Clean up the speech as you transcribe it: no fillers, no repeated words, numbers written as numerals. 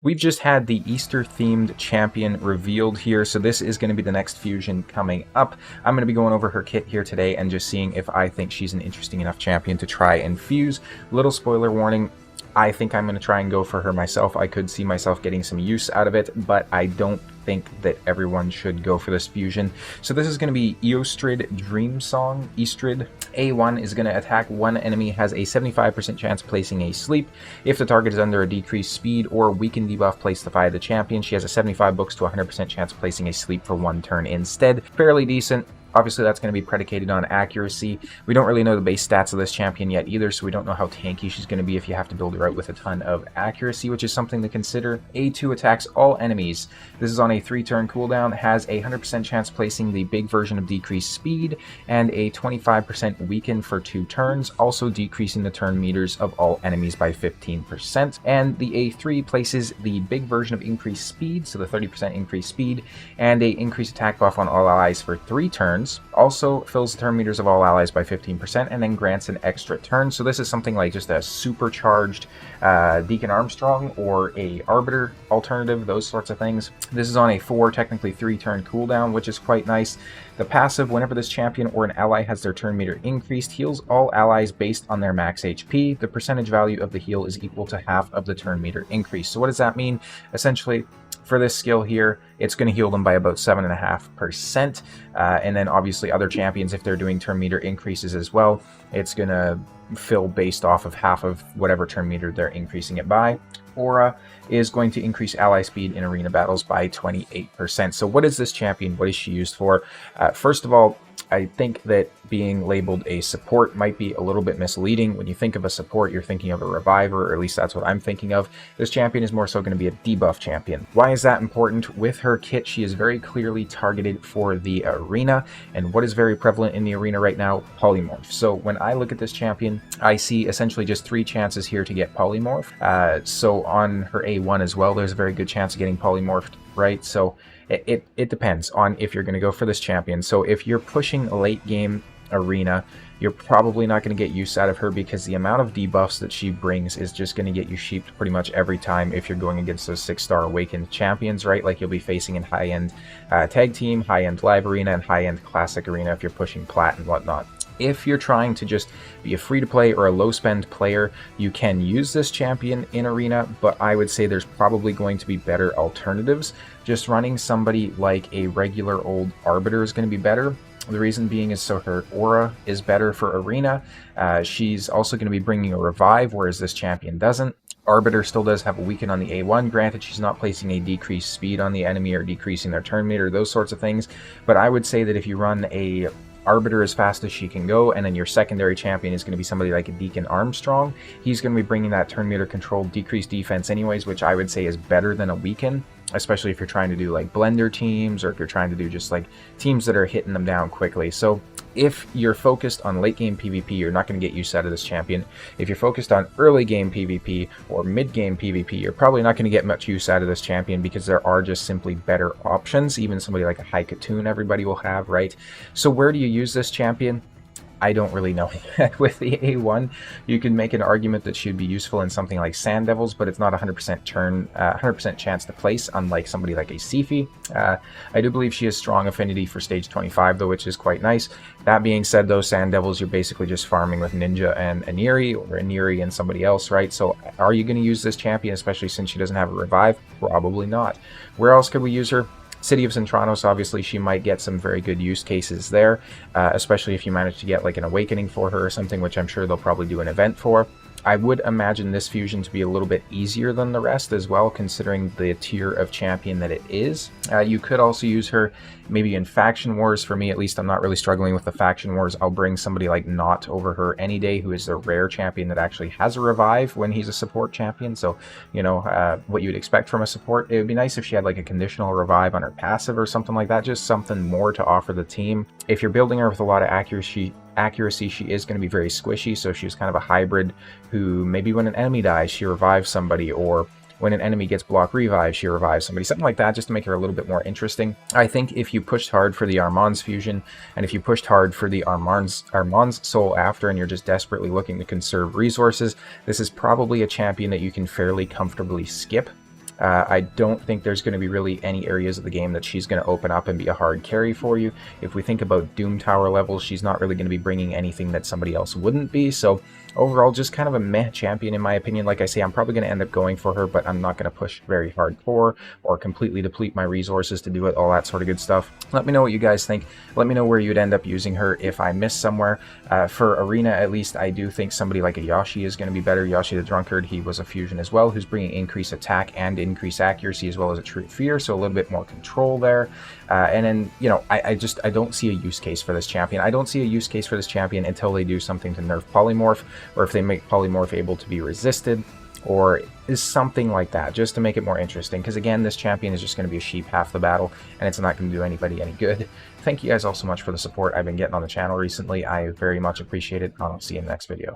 We've just had the Easter-themed champion revealed here, so this is going to be the next fusion coming up. I'm going to be going over her kit here today and just seeing if I think she's an interesting enough champion to try and fuse. Little spoiler warning, I think I'm going to try and go for her myself. I could see myself getting some use out of it, but I don't think that everyone should go for this fusion. So this is going to be Eostrid Dreamsong. Eostrid A1 is going to attack one enemy, has a 75% chance of placing a sleep. If the target is under a decreased speed or weakened debuff placed by the champion, she has a 75 books to 100% chance of placing a sleep for one turn instead. Fairly decent. Obviously, that's going to be predicated on accuracy. We don't really know the base stats of this champion yet either, so we don't know how tanky she's going to be if you have to build her out with a ton of accuracy, which is something to consider. A2 attacks all enemies. This is on a 3-turn cooldown, has a 100% chance placing the big version of decreased speed, and a 25% weaken for 2 turns, also decreasing the turn meters of all enemies by 15%. And the A3 places the big version of increased speed, so the 30% increased speed, and a increased attack buff on all allies for 3 turns. Also fills the turn meters of all allies by 15% and then grants an extra turn. So this is something like just a supercharged Deacon Armstrong or a Arbiter alternative, those sorts of things. This is on a 4, technically 3-turn cooldown, which is quite nice. The passive, whenever this champion or an ally has their turn meter increased, heals all allies based on their max HP. The percentage value of the heal is equal to half of the turn meter increase. So what does that mean? Essentially, for this skill here, it's going to heal them by about 7.5%. And then obviously other champions, if they're doing turn meter increases as well, it's going to fill based off of half of whatever turn meter they're increasing it by. Aura is going to increase ally speed in arena battles by 28%. So what is this champion? What is she used for? First of all, I think that being labeled a support might be a little bit misleading. When you think of a support, you're thinking of a reviver, or at least that's what I'm thinking of. This champion is more so going to be a debuff champion. Why is that important? With her kit, she is very clearly targeted for the arena, and what is very prevalent in the arena right now? Polymorph. So when I look at this champion, I see essentially just 3 chances here to get polymorph. So on her A1 as well, there's a very good chance of getting polymorphed, right? So it depends on if you're going to go for this champion. So if you're pushing a late game arena, you're probably not going to get use out of her because the amount of debuffs that she brings is just going to get you sheeped pretty much every time if you're going against those 6-star awakened champions, right? Like you'll be facing in high-end tag team, high-end live arena, and high-end classic arena if you're pushing plat and whatnot. If you're trying to just be a free-to-play or a low-spend player, you can use this champion in arena, but I would say there's probably going to be better alternatives. Just running somebody like a regular old Arbiter is going to be better. The reason being is so her aura is better for arena. She's also going to be bringing a revive, whereas this champion doesn't. Arbiter still does have a weaken on the A1. Granted, she's not placing a decreased speed on the enemy or decreasing their turn meter, those sorts of things. But I would say that if you run a Arbiter as fast as she can go, and then your secondary champion is going to be somebody like a Deacon Armstrong, he's going to be bringing that turn meter controlled decreased defense anyways, which I would say is better than a weaken, especially if you're trying to do like blender teams or if you're trying to do just like teams that are hitting them down quickly. So if you're focused on late game PvP, you're not going to get use out of this champion. If you're focused on early game PvP or mid game PvP, you're probably not going to get much use out of this champion because there are just simply better options. Even somebody like a High Katoon everybody will have, right? So where do you use this champion? I don't really know. With the A1, you can make an argument that she'd be useful in something like Sand Devils, but it's not 100% chance to place, unlike somebody like a Sifi. I do believe she has strong affinity for stage 25, though, which is quite nice. That being said, though, Sand Devils, you're basically just farming with Ninja and Aniri, or Aniri and somebody else, right? So are you going to use this champion, especially since she doesn't have a revive? Probably not. Where else could we use her? City of Centranos, obviously, she might get some very good use cases there, especially if you manage to get like an awakening for her or something, which I'm sure they'll probably do an event for. I would imagine this fusion to be a little bit easier than the rest as well, considering the tier of champion that it is. You could also use her maybe in Faction Wars. For me, at least, I'm not really struggling with the Faction Wars. I'll bring somebody like Not over her any day, who is the rare champion that actually has a revive when he's a support champion. So, you know, what you'd expect from a support. It would be nice if she had like a conditional revive on her passive or something like that, just something more to offer the team. If you're building her with a lot of accuracy, she is going to be very squishy, so she's kind of a hybrid who maybe when an enemy dies, she revives somebody, or when an enemy gets block revive, she revives somebody, something like that, just to make her a little bit more interesting. I think if you pushed hard for the Armand's fusion, and if you pushed hard for the Armand's soul after, and you're just desperately looking to conserve resources, this is probably a champion that you can fairly comfortably skip. I don't think there's going to be really any areas of the game that she's going to open up and be a hard carry for you. If we think about Doom Tower levels, she's not really going to be bringing anything that somebody else wouldn't be. So overall, just kind of a meh champion in my opinion. Like I say, I'm probably going to end up going for her, but I'm not going to push very hardcore or completely deplete my resources to do it, all that sort of good stuff. Let me know what you guys think. Let me know where you'd end up using her if I miss somewhere. For Arena, at least, I do think somebody like a Yoshi is going to be better. Yoshi the Drunkard, he was a fusion as well, who's bringing increased attack and increased accuracy as well as a true fear, so a little bit more control there. And then, you know, I don't see a use case for this champion. I don't see a use case for this champion until they do something to nerf Polymorph, or if they make Polymorph able to be resisted, or is something like that, just to make it more interesting. Because again, this champion is just going to be a sheep half the battle, and it's not going to do anybody any good. Thank you guys all so much for the support I've been getting on the channel recently. I very much appreciate it. I'll see you in the next video.